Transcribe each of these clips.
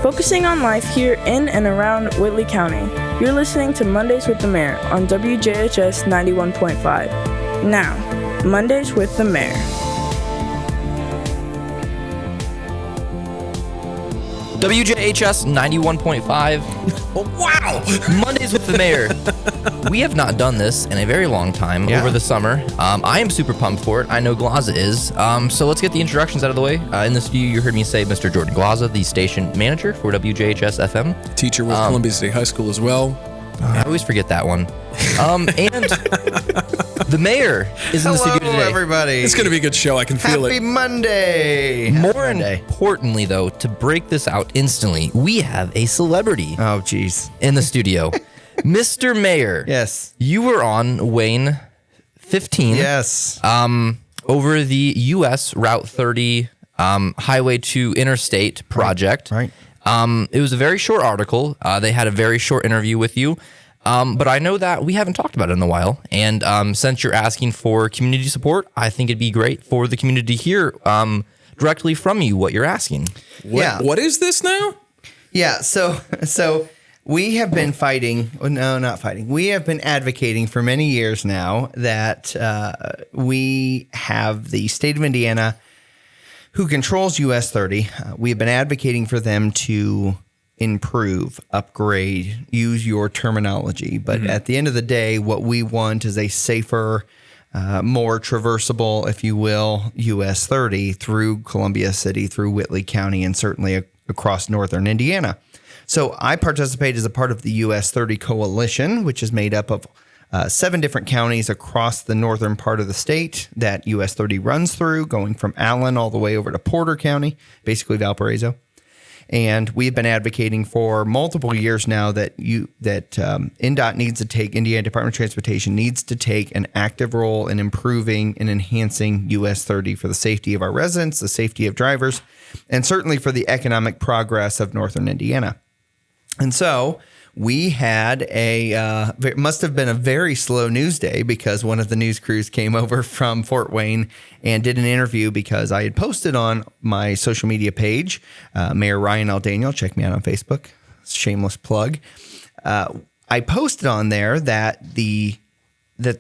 focusing on life here in and around Whitley County. You're listening to Mondays with the Mayor on WJHS 91.5. Now, Mondays with the Mayor. WJHS 91.5. Oh, wow! Mondays with the Mayor. We have not done this in a very long time over the summer. I am super pumped for it. I know Glaza is. So let's get the introductions out of the way. In this view, you heard me say Mr. Jordan Glaza, the station manager for WJHS FM. Teacher with Columbia City High School as well. I always forget that one. And the mayor is in the studio today. Hello, everybody. It's going to be a good show. I can feel Happy it. Monday. More importantly, though, to break this out instantly, we have a celebrity Oh, jeez. in the studio. Mr. Mayor. Yes. You were on Wayne 15. Yes. Over the U.S. Route 30 Highway to Interstate project. Right. It was a very short article. They had a very short interview with you. But I know that we haven't talked about it in a while. And since you're asking for community support, I think it'd be great for the community to hear directly from you what you're asking. What is this now? Yeah. So we have been fighting. Oh, no, not fighting. We have been advocating for many years now that we have the state of Indiana who controls US 30. We have been advocating for them to improve, upgrade, use your terminology. But at the end of the day, what we want is a safer, more traversable, if you will, US 30 through Columbia City, through Whitley County, and certainly across northern Indiana. So I participate as a part of the US 30 Coalition, which is made up of 7 different counties across the northern part of the state that US 30 runs through, going from Allen all the way over to Porter County, basically Valparaiso. And we've been advocating for multiple years now that INDOT needs to take, Indiana Department of Transportation needs to take an active role in improving and enhancing US 30 for the safety of our residents, the safety of drivers, and certainly for the economic progress of northern Indiana. And so we had it must have been a very slow news day because one of the news crews came over from Fort Wayne and did an interview because I had posted on my social media page, Mayor Ryan L. Daniel, check me out on Facebook, shameless plug. I posted on there that the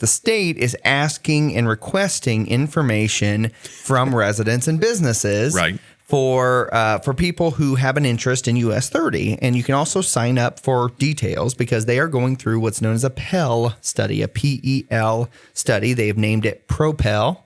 state is asking and requesting information from residents and businesses. Right. For people who have an interest in US 30. And you can also sign up for details because they are going through what's known as a PEL study, a PEL study. They have named it ProPEL.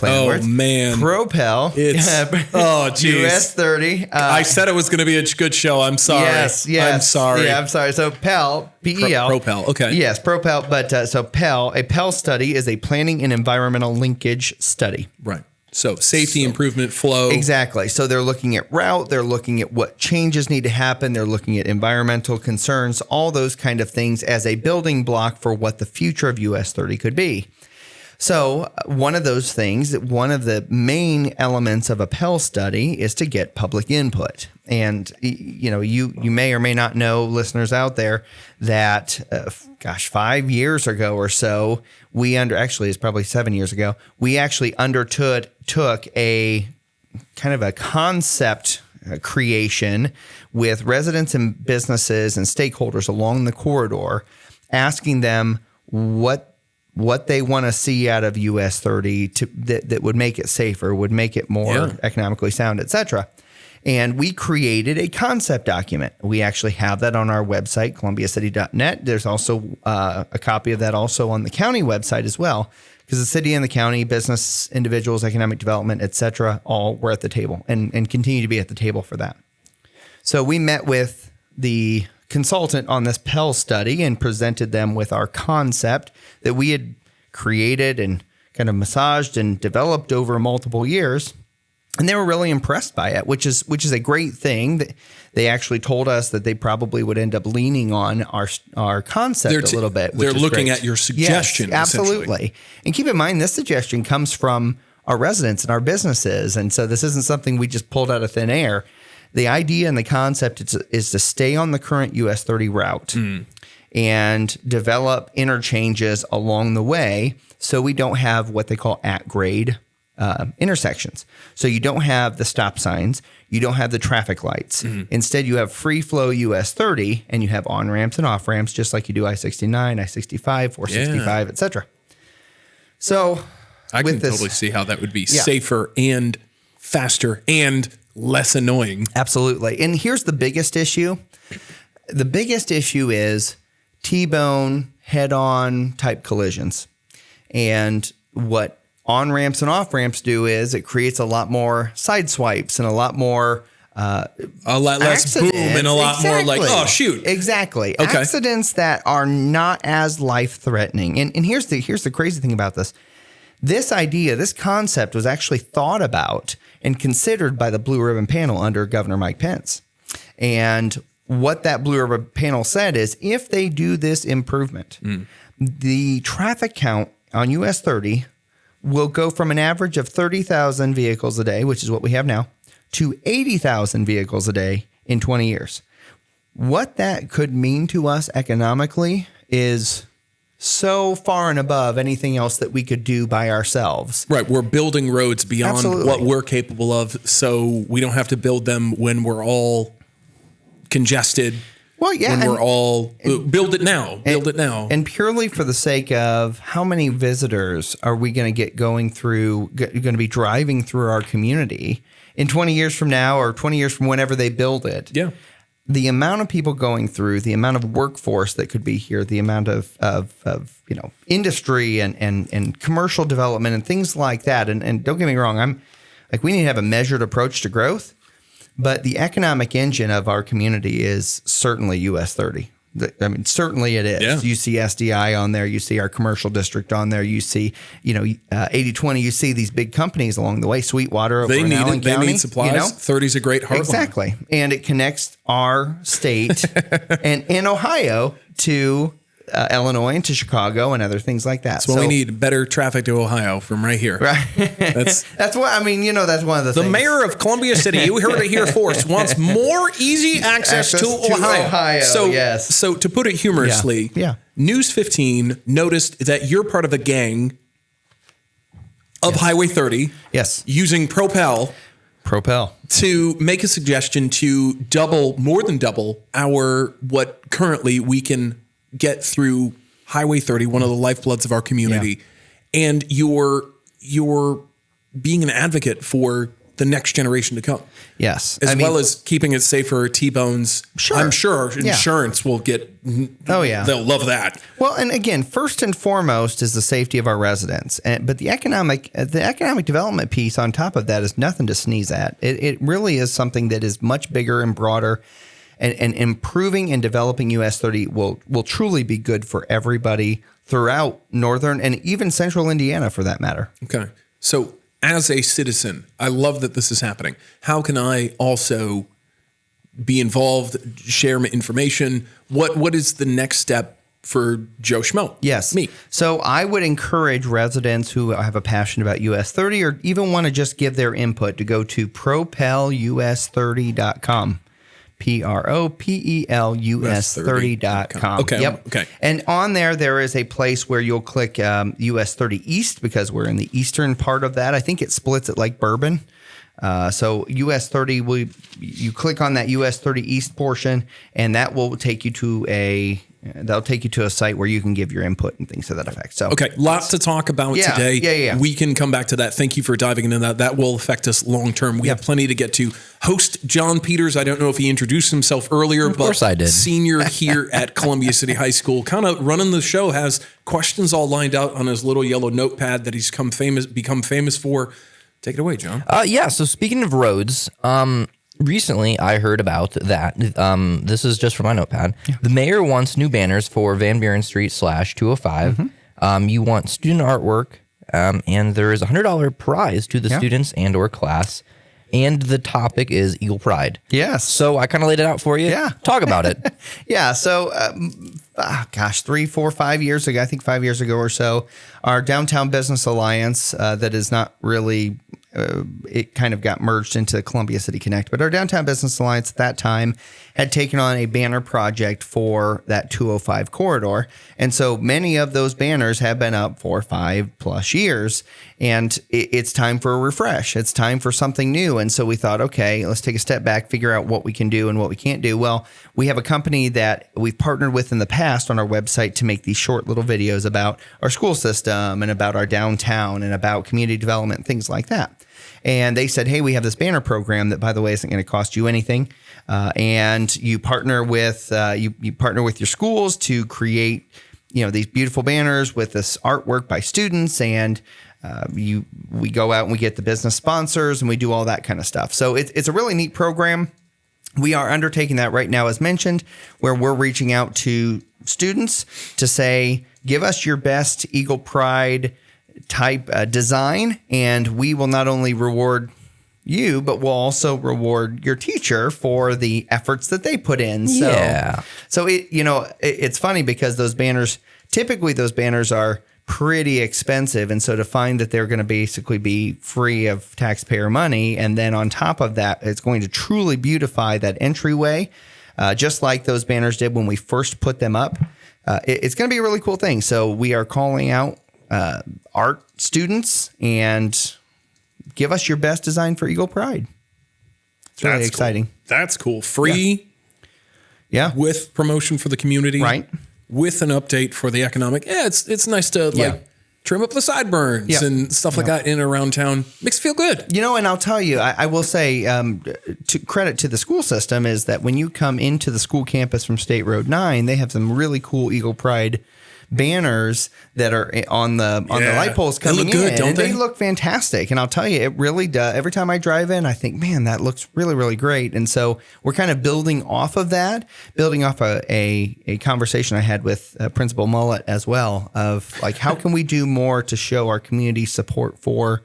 Man. ProPEL. It's, geez. US 30. I said it was going to be a good show. I'm sorry. Yes. I'm sorry. Yeah, I'm sorry. So PEL, PEL. ProPEL, okay. Yes, ProPEL. But so PEL, a PEL study is a planning and environmental linkage study. Right. So safety, improvement, flow. Exactly. So they're looking at route. They're looking at what changes need to happen. They're looking at environmental concerns, all those kind of things as a building block for what the future of US 30 could be. So one of those things, one of the main elements of a PEL study is to get public input. And, you may or may not know, listeners out there, that, 5 years ago or so, it's probably 7 years ago, we actually took a kind of a concept creation with residents and businesses and stakeholders along the corridor, asking them what they want to see out of US 30 that would make it safer, would make it more economically sound, et cetera. And we created a concept document. We actually have that on our website, columbiacity.net. There's also a copy of that also on the county website as well, because the city and the county, business, individuals, economic development, et cetera, all were at the table and continue to be at the table for that. So we met with the consultant on this PEL study and presented them with our concept that we had created and kind of massaged and developed over multiple years. And they were really impressed by it, which is a great thing. They actually told us that they probably would end up leaning on our concept a little bit. They're looking at your suggestion. Yes, absolutely. And keep in mind, this suggestion comes from our residents and our businesses. And so this isn't something we just pulled out of thin air. The idea and the concept is to stay on the current US 30 route and develop interchanges along the way so we don't have what they call at-grade intersections. So you don't have the stop signs, you don't have the traffic lights. Instead, you have free flow US 30, and you have on ramps and off ramps, just like you do I-69, I-65, 465, etc. So I can totally see how that would be safer and faster and less annoying. Absolutely. And here's the biggest issue. The biggest issue is T-bone, head-on type collisions. And what on-ramps and off-ramps do is it creates a lot more side swipes and a lot more A lot less boom and a lot more like, oh, shoot. Exactly. Okay. Accidents that are not as life-threatening. And here's the crazy thing about this. This idea, this concept was actually thought about and considered by the Blue Ribbon Panel under Governor Mike Pence. And what that Blue Ribbon Panel said is if they do this improvement, the traffic count on US 30 will go from an average of 30,000 vehicles a day, which is what we have now, to 80,000 vehicles a day in 20 years. What that could mean to us economically is so far and above anything else that we could do by ourselves. Right. We're building roads beyond Absolutely. what we're capable of, so we don't have to build them when we're all congested. Well, yeah. When we're all build it now. Build it now. And purely for the sake of how many visitors are we going to get going to be driving through our community in 20 years from now or 20 years from whenever they build it. Yeah. The amount of people going through, the amount of workforce that could be here, the amount of industry and commercial development and things like that. And don't get me wrong, we need to have a measured approach to growth, but the economic engine of our community is certainly US 30. Certainly it is. Yeah. You see SDI on there. You see our commercial district on there. You see, 80/20. You see these big companies along the way. Sweetwater over in Allen County. They need supplies. 30's a great hard Exactly. And it connects our state and in Ohio to Illinois and to Chicago and other things like that. So we need better traffic to Ohio from right here. Right. That's what that's one of the things. The mayor of Columbia City, you heard it here first, wants more easy access to Ohio. So to put it humorously, News 15 noticed that you're part of a gang of Highway 30. Yes. Using Propel to make a suggestion to more than double what currently we can get through Highway 30, one of the lifebloods of our community. Yeah. And you're being an advocate for the next generation to come. Yes. Well as keeping it safe for T-bones. Sure. I'm sure insurance will get, they'll love that. Well, and again, first and foremost is the safety of our residents. But the economic development piece on top of that is nothing to sneeze at. It really is something that is much bigger and broader. And improving and developing US 30 will truly be good for everybody throughout northern and even central Indiana, for that matter. Okay. So as a citizen, I love that this is happening. How can I also be involved, share my information? What is the next step for Joe Schmo? Yes. Me. So I would encourage residents who have a passion about US 30 or even want to just give their input to go to propelus30.com. propelus30.com. Okay. Yep. Okay. And on there is a place where you'll click US 30 East because we're in the eastern part of that. I think it splits it like Bourbon. So US 30, you click on that US 30 East portion, and that will take you to a site where you can give your input and things to that effect. So okay, lots to talk about today. Yeah. We can come back to that. Thank you for diving into that. That will affect us long term. We have plenty to get to. Host John Peters, I don't know if he introduced himself earlier, of course I did. Senior here at Columbia City High School, kind of running the show, has questions all lined out on his little yellow notepad that he's become famous for. Take it away, John. So speaking of roads, recently I heard about that. This is just from my notepad. Yeah. The mayor wants new banners for Van Buren Street /205. You want student artwork, and there is a $100 prize to the students and or class. And the topic is Eagle Pride. Yes. So I kind of laid it out for you. Yeah. Talk about it. So, 3, 4, 5 years ago, I think 5 years ago or so, our Downtown Business Alliance, that is not really it kind of got merged into Columbia City Connect. But our Downtown Business Alliance at that time had taken on a banner project for that 205 corridor. And so many of those banners have been up for 5+ years. And it's time for a refresh. It's time for something new. And so we thought, okay, let's take a step back, figure out what we can do and what we can't do. Well, we have a company that we've partnered with in the past on our website to make these short little videos about our school system and about our downtown and about community development and things like that. And they said, hey, we have this banner program that, by the way, isn't going to cost you anything. And you partner with you partner with your schools to create, these beautiful banners with this artwork by students. And we go out and we get the business sponsors and we do all that kind of stuff. So it's a really neat program. We are undertaking that right now, as mentioned, where we're reaching out to students to say, give us your best Eagle Pride type design, and we will not only reward you, but we'll also reward your teacher for the efforts that they put in. So it's funny because typically those banners are pretty expensive. And so to find that they're going to basically be free of taxpayer money, and then on top of that, it's going to truly beautify that entryway, just like those banners did when we first put them up. It's going to be a really cool thing. So we are calling out art students and give us your best design for Eagle Pride. It's really exciting. Cool. That's cool. Free. Yeah. With promotion for the community. Right. With an update for the economic. Yeah, it's nice to trim up the sideburns and stuff like that in and around town. Makes it feel good. And I'll tell you, I will say, to credit to the school system is that when you come into the school campus from State Road 9, they have some really cool Eagle Pride banners that are on the light poles coming in. They look good, don't they? They look fantastic. And I'll tell you, it really does. Every time I drive in, I think, man, that looks really, really great. And so we're kind of building off of that, building off a conversation I had with Principal Mullet as well of like, how can we do more to show our community support for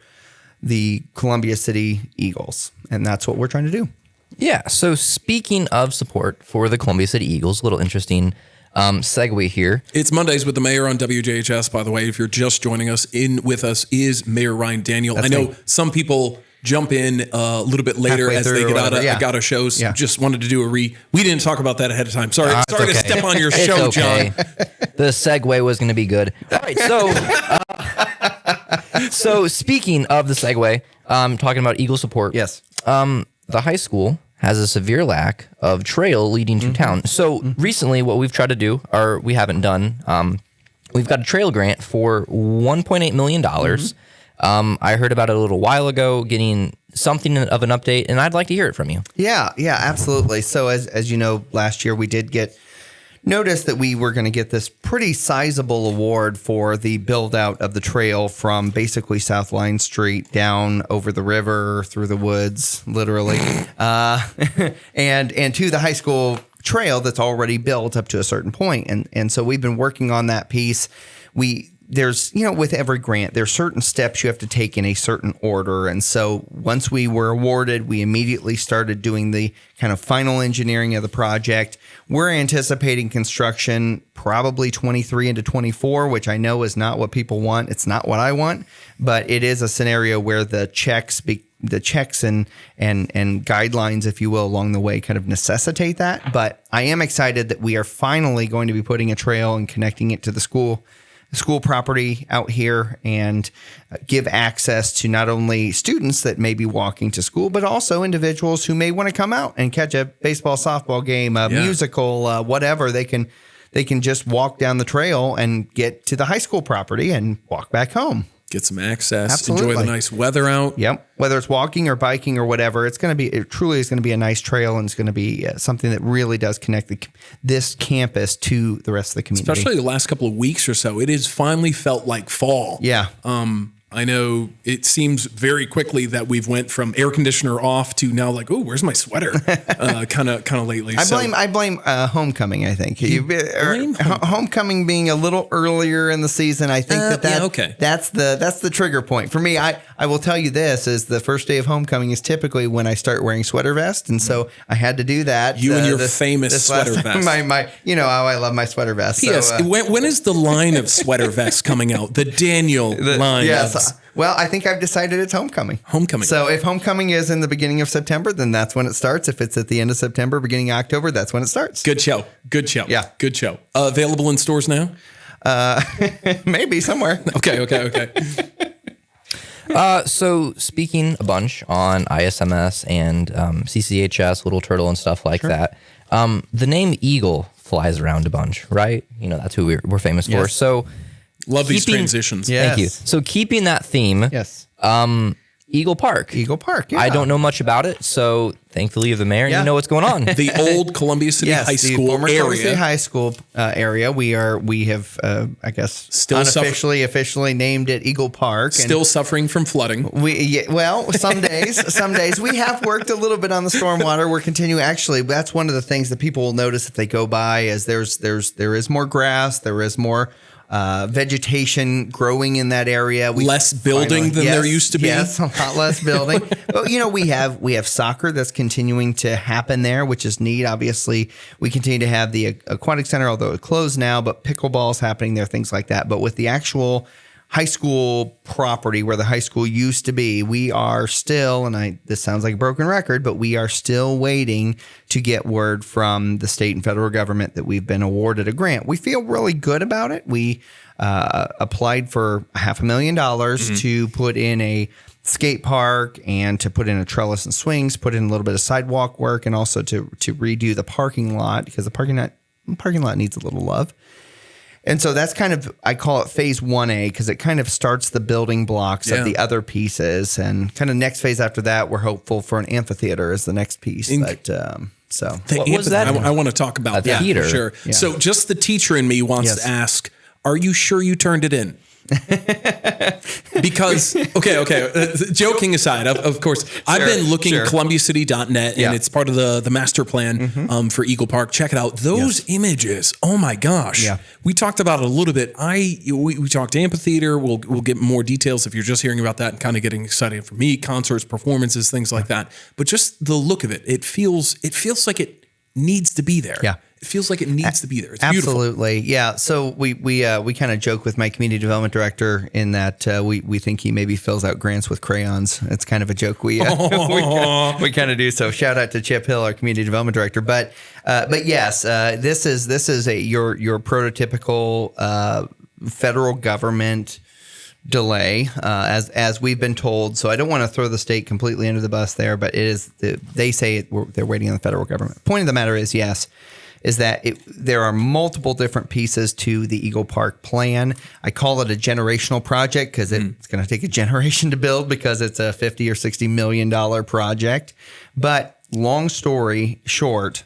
the Columbia City Eagles? And that's what we're trying to do. Yeah. So speaking of support for the Columbia City Eagles, a little interesting segue here. It's Mondays with the Mayor on WJHS, by the way. If you're just joining us, in with us is Mayor Ryan Daniel. That's I know me. Some people jump in a little bit later Halfway as they through get out of shows. Yeah. Just wanted to do we didn't talk about that ahead of time. Sorry to step on your show, It's okay. John. The segue was going to be good. All right, so speaking of the segue, talking about Eagle support. Yes. The high school has a severe lack of trail leading to town. So recently what we've tried to do, or we haven't done, we've got a trail grant for $1.8 million. I heard about it a little while ago, getting something of an update, and I'd like to hear it from you. Yeah, absolutely. So as you know, last year we did get notice that we were going to get this pretty sizable award for the build out of the trail from basically South Line Street down over the river, through the woods, literally, and to the high school trail that's already built up to a certain point. And so we've been working on that piece. There's, with every grant, there's certain steps you have to take in a certain order. And so once we were awarded, we immediately started doing the kind of final engineering of the project. We're anticipating construction probably 23 into 24, which I know is not what people want. It's not what I want, but it is a scenario where the checks and guidelines, if you will, along the way kind of necessitate that. But I am excited that we are finally going to be putting a trail and connecting it to the school property out here and give access to not only students that may be walking to school, but also individuals who may want to come out and catch a baseball, softball game, a musical, whatever. They can just walk down the trail and get to the high school property and walk back home. Get some access, Absolutely. Enjoy the nice weather out. Yep. Whether it's walking or biking or whatever, it truly is going to be a nice trail, and it's going to be something that really does connect this campus to the rest of the community. Especially the last couple of weeks or so, it has finally felt like fall. Yeah. I know it seems very quickly that we've went from air conditioner off to now like, oh, where's my sweater? Kind of lately. I blame homecoming. I think homecoming being a little earlier in the season. I think that's the trigger point for me. I will tell you this: is the first day of homecoming is typically when I start wearing sweater vest, and so I had to do that. You and your famous sweater vest. My you know how I love my sweater vest. P.S. So, when is the line of sweater vests coming out? The Daniel line. Yes. Glaza. Well, I think I've decided it's homecoming. Homecoming. So if homecoming is in the beginning of September, then that's when it starts. If it's at the end of September, beginning of October, that's when it starts. Good show. Good show. Yeah. Good show. Available in stores now? Maybe somewhere. Okay. So speaking a bunch on ISMS and CCHS, Little Turtle, and stuff like that, the name Eagle flies around a bunch, right? You know, that's who we're famous for. Yes. So Love these transitions. Yeah. thank you. Yes. So keeping that theme, Yes. Eagle Park. Eagle Park. Yeah. I don't know much about it, so thankfully you're the mayor and Yeah. you know what's going on. The old Columbia City High the School former Columbia City area. High School area. We have, I guess, Still officially named it Eagle Park. And Still suffering from flooding. some days we have worked a little bit on the stormwater. We're continuing. Actually, that's one of the things that people will notice if they go by. Is there is more grass. There is more vegetation growing in that area. Less building than there used to be. Yes, a lot less building. But we have soccer that's continuing to happen there, which is neat. Obviously, we continue to have the aquatic center, although it's closed now. But pickleball is happening there, things like that. But with the actual high school property where the high school used to be, we are still, and this sounds like a broken record, but we are still waiting to get word from the state and federal government that we've been awarded a grant. We feel really good about it. We applied for $500,000 to put in a skate park and to put in a trellis and swings, put in a little bit of sidewalk work, and also to redo the parking lot because the parking lot needs a little love. And so that's kind of, I call it phase 1A because it kind of starts the building blocks of the other pieces. And kind of next phase after that, we're hopeful for an amphitheater as the next piece. What was that? I want to talk about that. theater. For sure. Yeah. So just the teacher in me wants to ask, are you sure you turned it in? Because, joking aside, of course, I've been looking at ColumbiaCity.net and it's part of the master plan for Eagle Park. Check it out. Those images, oh my gosh. Yeah. We talked about it a little bit. We talked amphitheater. We'll get more details if you're just hearing about that and kind of getting excited for me, concerts, performances, things like that. But just the look of it, it feels like it needs to be there. Yeah. It feels like it needs to be there. It's Absolutely. beautiful. Yeah. So we kind of joke with my community development director in that we think he maybe fills out grants with crayons. It's kind of a joke we kind of do. So shout out to Chip Hill, our community development director. But yes, this is your prototypical federal government delay, as we've been told. So I don't want to throw the state completely under the bus there, but it is they say they're waiting on the federal government. Point of the matter is, yes, is that there are multiple different pieces to the Eagle Park plan. I call it a generational project because it's going to take a generation to build because it's a $50 or $60 million project. But long story short,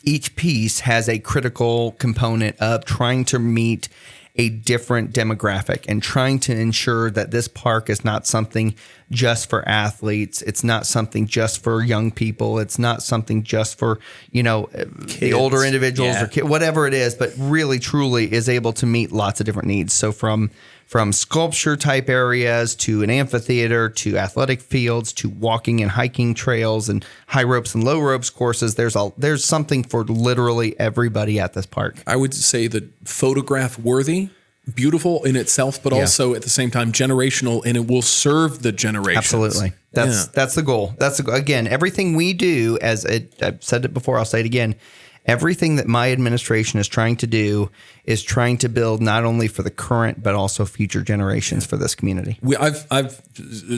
each piece has a critical component of trying to meet a different demographic and trying to ensure that this park is not something just for athletes. It's not something just for young people. It's not something just for, the older individuals or whatever it is, but really truly is able to meet lots of different needs. So from sculpture type areas to an amphitheater to athletic fields to walking and hiking trails and high ropes and low ropes courses, there's something for literally everybody at this park. I would say that photograph worthy, beautiful in itself, but also at the same time generational, and it will serve the generations. Absolutely. That's the goal. Again, everything we do, I've said it before, I'll say it again. Everything that my administration is trying to do is trying to build not only for the current but also future generations for this community. I've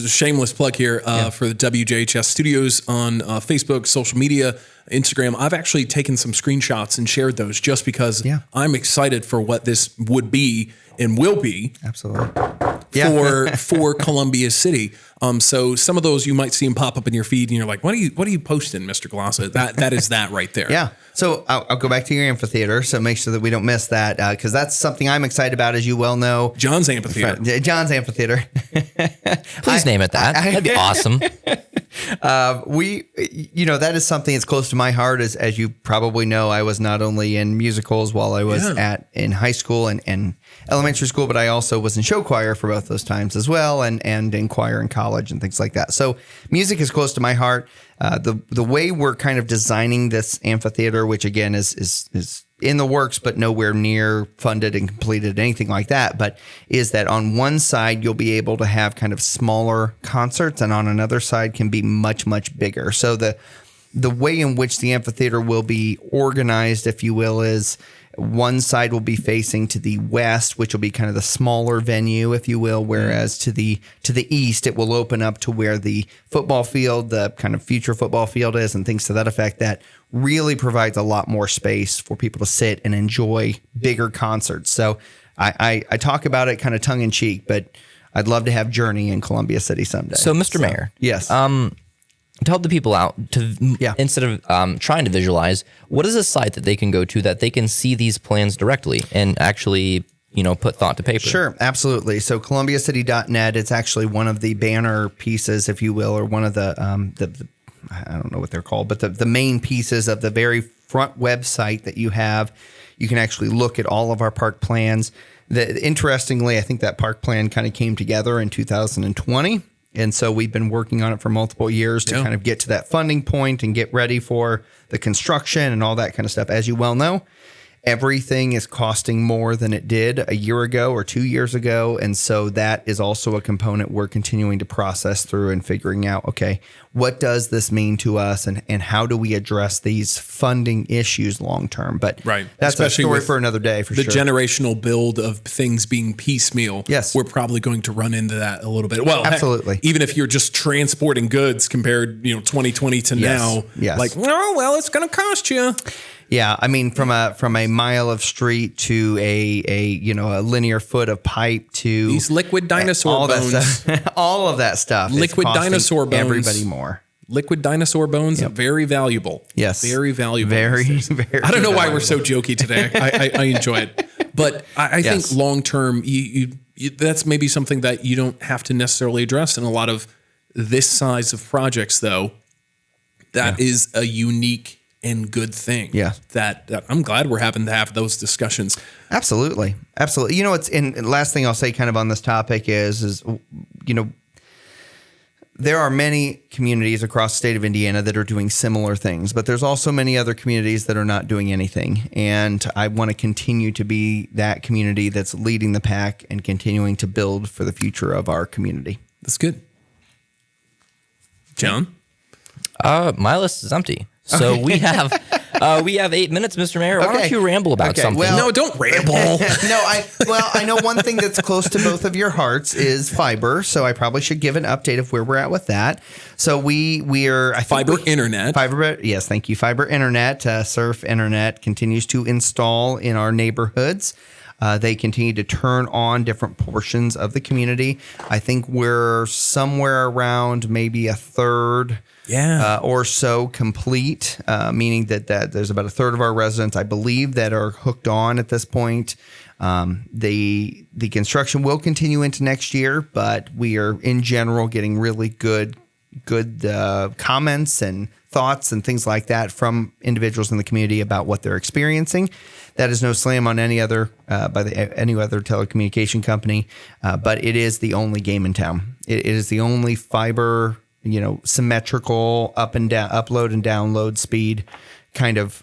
shameless plug here for the WJHS studios on Facebook, social media, Instagram. I've actually taken some screenshots and shared those just because I'm excited for what this would be and will be. Absolutely. For Columbia City. So some of those you might see them pop up in your feed and you're like, what are you posting, Mr. Glaza? That is that right there. Yeah. So I'll go back to your amphitheater. So make sure that we don't miss that because that's something I'm excited about, as you well know. John's Amphitheater. John's Amphitheater. Please name it that. That'd be awesome. That is something that's close to my heart. As you probably know, I was not only in musicals while I was in high school and elementary school, but I also was in show choir for both those times as well, and in choir in college and things like that. So music is close to my heart. The way we're kind of designing this amphitheater, which again is in the works, but nowhere near funded and completed, anything like that. But is that on one side, you'll be able to have kind of smaller concerts, and on another side can be much, much bigger. So the way in which the amphitheater will be organized, if you will, is one side will be facing to the west, which will be kind of the smaller venue, if you will, whereas to the east, it will open up to where the football field, the kind of future football field is, and things to that effect. That really provides a lot more space for people to sit and enjoy bigger concerts. So I talk about it kind of tongue in cheek, but I'd love to have Journey in Columbia City someday. So, Mr. Mayor, yes, tell the people out to instead of trying to visualize, what is a site that they can go to that they can see these plans directly and actually, put thought to paper? Sure, absolutely. So columbiacity.net, it's actually one of the banner pieces, if you will, or one of the I don't know what they're called, but the main pieces of the very front website that you have. You can actually look at all of our park plans. Interestingly, I think that park plan kind of came together in 2020. And so we've been working on it for multiple years to kind of get to that funding point and get ready for the construction and all that kind of stuff. As you well know, everything is costing more than it did a year ago or 2 years ago. And so that is also a component we're continuing to process through and figuring out, okay, what does this mean to us and how do we address these funding issues long term? But that's especially a story for another day for sure. The generational build of things being piecemeal. Yes. We're probably going to run into that a little bit. Well, absolutely. Heck, even if you're just transporting goods compared, 2020 to now, like, oh, well, it's going to cost you. Yeah, I mean, from a mile of street to a linear foot of pipe to these liquid dinosaur bones, all of that stuff. Liquid dinosaur bones. Everybody more. Liquid dinosaur bones, very valuable. Yes, very valuable. Very. I don't know why we're so jokey today. I enjoy it, but I think long term, you that's maybe something that you don't have to necessarily address in a lot of this size of projects, though. That is a unique and good thing. Yeah. That I'm glad we're having to have those discussions. Absolutely. Absolutely. Last thing I'll say kind of on this topic is there are many communities across the state of Indiana that are doing similar things, but there's also many other communities that are not doing anything. And I want to continue to be that community that's leading the pack and continuing to build for the future of our community. That's good. John? My list is empty. So we have 8 minutes, Mr. Mayor. Why don't you ramble about something? Well, no, don't ramble. I know one thing that's close to both of your hearts is fiber. So I probably should give an update of where we're at with that. So we are internet. Fiber, yes, thank you. Fiber internet, Surf Internet continues to install in our neighborhoods. They continue to turn on different portions of the community. I think we're somewhere around maybe a third or so complete, meaning that there's about a third of our residents, I believe, that are hooked on at this point. The construction will continue into next year, but we are in general getting really good comments and thoughts and things like that from individuals in the community about what they're experiencing. That is no slam on any other telecommunication company, but it is the only game in town. It is the only fiber, symmetrical upload and download speed kind of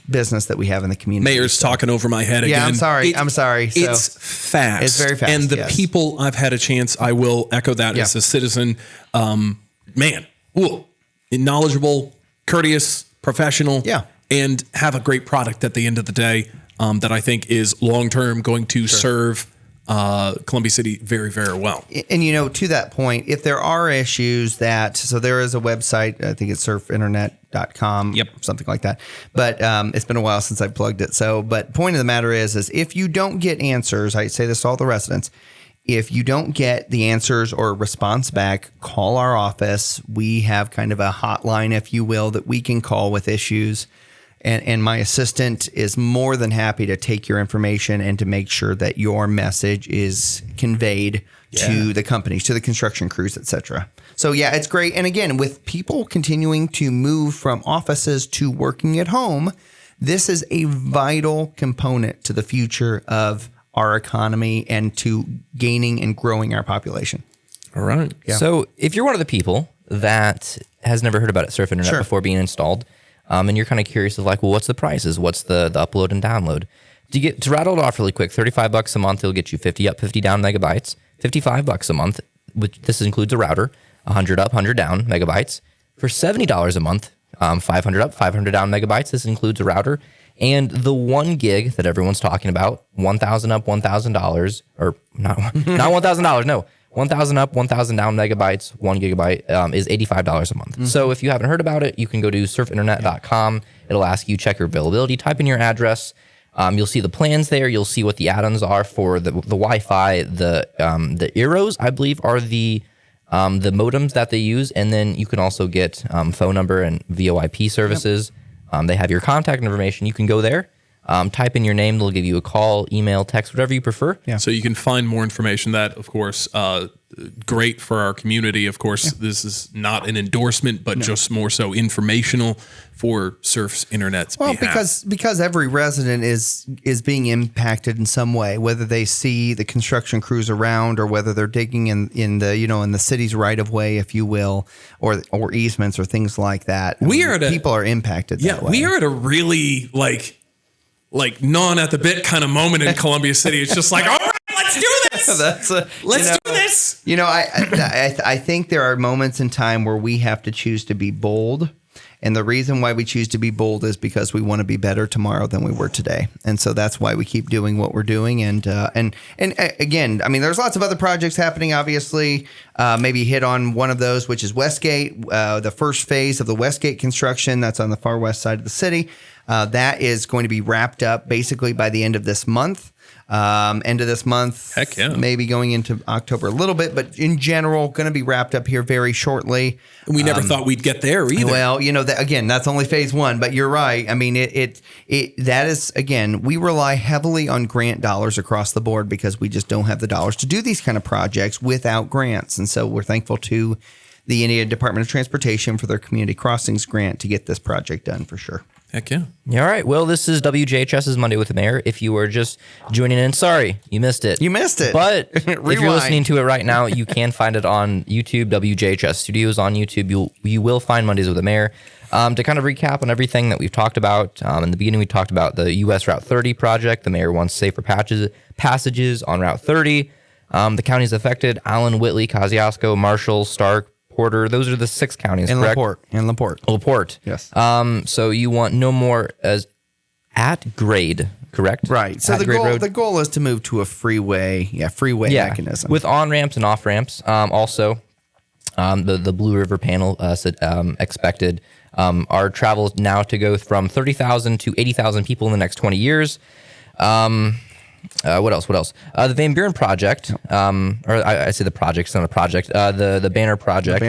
business that we have in the community. Mayor's talking over my head again. Yeah, I'm sorry. So, it's fast. It's very fast. And the people I've had a chance, I will echo that as a citizen. Knowledgeable, courteous, professional, and have a great product at the end of the day that I think is long-term going to serve Columbia City very, very well. And, to that point, if there are issues so there is a website, I think it's surfinternet.com, something like that. But it's been a while since I plugged it. But point of the matter is if you don't get answers, I say this to all the residents, if you don't get the answers or response back, call our office. We have kind of a hotline, if you will, that we can call with issues. And my assistant is more than happy to take your information and to make sure that your message is conveyed to the companies, to the construction crews, et cetera. So, it's great. And again, with people continuing to move from offices to working at home, this is a vital component to the future of our economy and to gaining and growing our population. All right. Yeah. So if you're one of the people that has never heard about Surf Internet before being installed, and you're kind of curious of like, well, what's the prices? What's the upload and download? To rattle it off really quick, $35 a month, it'll get you 50 up, 50 down megabytes. $55 a month, which this includes a router, 100 up, 100 down megabytes. For $70 a month, 500 up, 500 down megabytes. This includes a router. And the 1 gig that everyone's talking about, $1,000 up, $1,000, or not $1,000, no. 1,000 up, 1,000 down megabytes, 1 gigabyte is $85 a month. Mm-hmm. So if you haven't heard about it, you can go to surfinternet.com. It'll ask you, check your availability, type in your address. You'll see the plans there. You'll see what the add-ons are for the Wi-Fi. The Eros, I believe, are the modems that they use. And then you can also get phone number and VoIP services. They have your contact information. You can go there. Type in your name. They'll give you a call, email, text, whatever you prefer. Yeah. So you can find more information. That, of course, great for our community. Of course, this is not an endorsement, but just more so informational for Surf's Internet's behalf. Because every resident is being impacted in some way, whether they see the construction crews around or whether they're digging in the city's right of way, if you will, or easements or things like that. People are impacted. That way. We are at a really like gnawing at the bit kind of moment in Columbia City. It's just like, all right, let's do this. Let's do this. I think there are moments in time where we have to choose to be bold. And the reason why we choose to be bold is because we want to be better tomorrow than we were today. And so that's why we keep doing what we're doing. And again, I mean, there's lots of other projects happening, obviously. Maybe hit on one of those, which is Westgate, the first phase of the Westgate construction. That's on the far west side of the city. That is going to be wrapped up basically by the end of this month. End of this month. Heck yeah. Maybe going into October a little bit, but in general, going to be wrapped up here very shortly. We never thought we'd get there either. Well, that's only phase one, but you're right. I mean, that is, again, we rely heavily on grant dollars across the board because we just don't have the dollars to do these kind of projects without grants. And so we're thankful to the Indiana Department of Transportation for their Community Crossings grant to get this project done for sure. Heck yeah. All right. Well, this is WJHS's Monday with the Mayor. If you were just joining in, sorry, you missed it. But if you're listening to it right now, you can find it on YouTube, WJHS Studios on YouTube. You will find Mondays with the Mayor. To kind of recap on everything that we've talked about, in the beginning we talked about the U.S. Route 30 project. The mayor wants safer passages on Route 30. The counties affected, Allen, Whitley, Kosciuszko, Marshall, Stark, Porter. Those are the 6 counties, and correct? LaPorte. Yes. So you want no more as at grade, correct? Right. So the goal is to move to a freeway mechanism with on ramps and off ramps. Also, the Blue River panel expected our travel now to go from 30,000 to 80,000 people in the next 20 years. What else? The Van Buren project, I say the project, it's not a project. The banner project.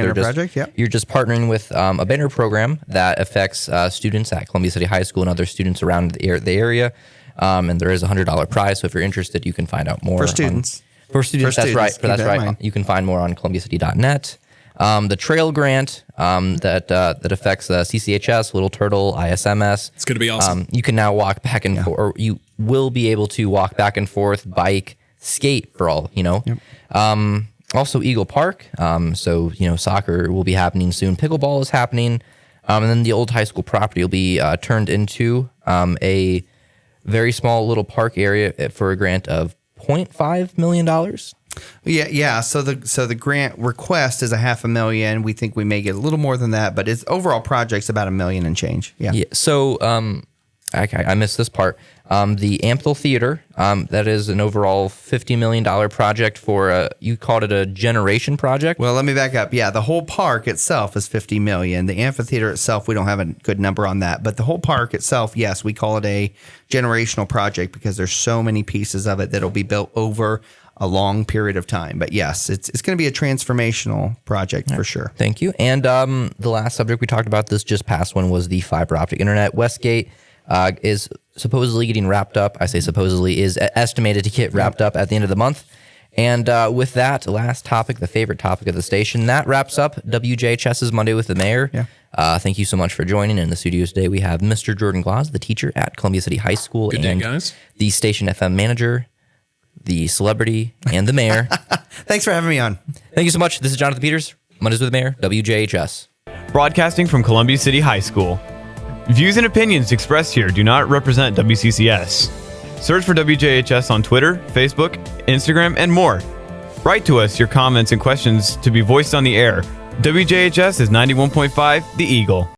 You're just partnering with a banner program that affects students at Columbia City High School and other students around the area. And there is a $100 prize. So if you're interested, you can find out more. For students. That's right. You can find more on columbiacity.net. The trail grant that affects the CCHS, Little Turtle, ISMS. It's going to be awesome. You can now walk back and forth, or you will be able to walk back and forth, bike, skate for all, Yep. Also Eagle Park. So, soccer will be happening soon. Pickleball is happening. And then the old high school property will be turned into a very small little park area for a grant of $0.5 million. Yeah. So the grant request is $500,000. We think we may get a little more than that, but its overall project's about $1 million and change. Yeah. So I missed this part. The amphitheater, that is an overall $50 million project for you called it a generation project. Well, let me back up. Yeah, the whole park itself is $50 million. The amphitheater itself, we don't have a good number on that, but the whole park itself, yes, we call it a generational project because there's so many pieces of it that'll be built over a long period of time. But yes, it's going to be a transformational project for sure. Thank you. And the last subject we talked about, this just past one, was the fiber optic internet. Westgate is supposedly getting wrapped up. I say supposedly, is estimated to get wrapped up at the end of the month. And with that last topic, the favorite topic of the station, that wraps up WJHS's Monday with the Mayor. Yeah. Thank you so much for joining. In the studios today, we have Mr. Jordan Glaza, the teacher at Columbia City High School. Good day, guys. The station FM manager, the celebrity, and the mayor. Thanks for having me on. Thank you so much. This is Jonathan Peters, Mondays with the Mayor, WJHS. Broadcasting from Columbia City High School. Views and opinions expressed here do not represent WCCS. Search for WJHS on Twitter, Facebook, Instagram, and more. Write to us your comments and questions to be voiced on the air. WJHS is 91.5 The Eagle.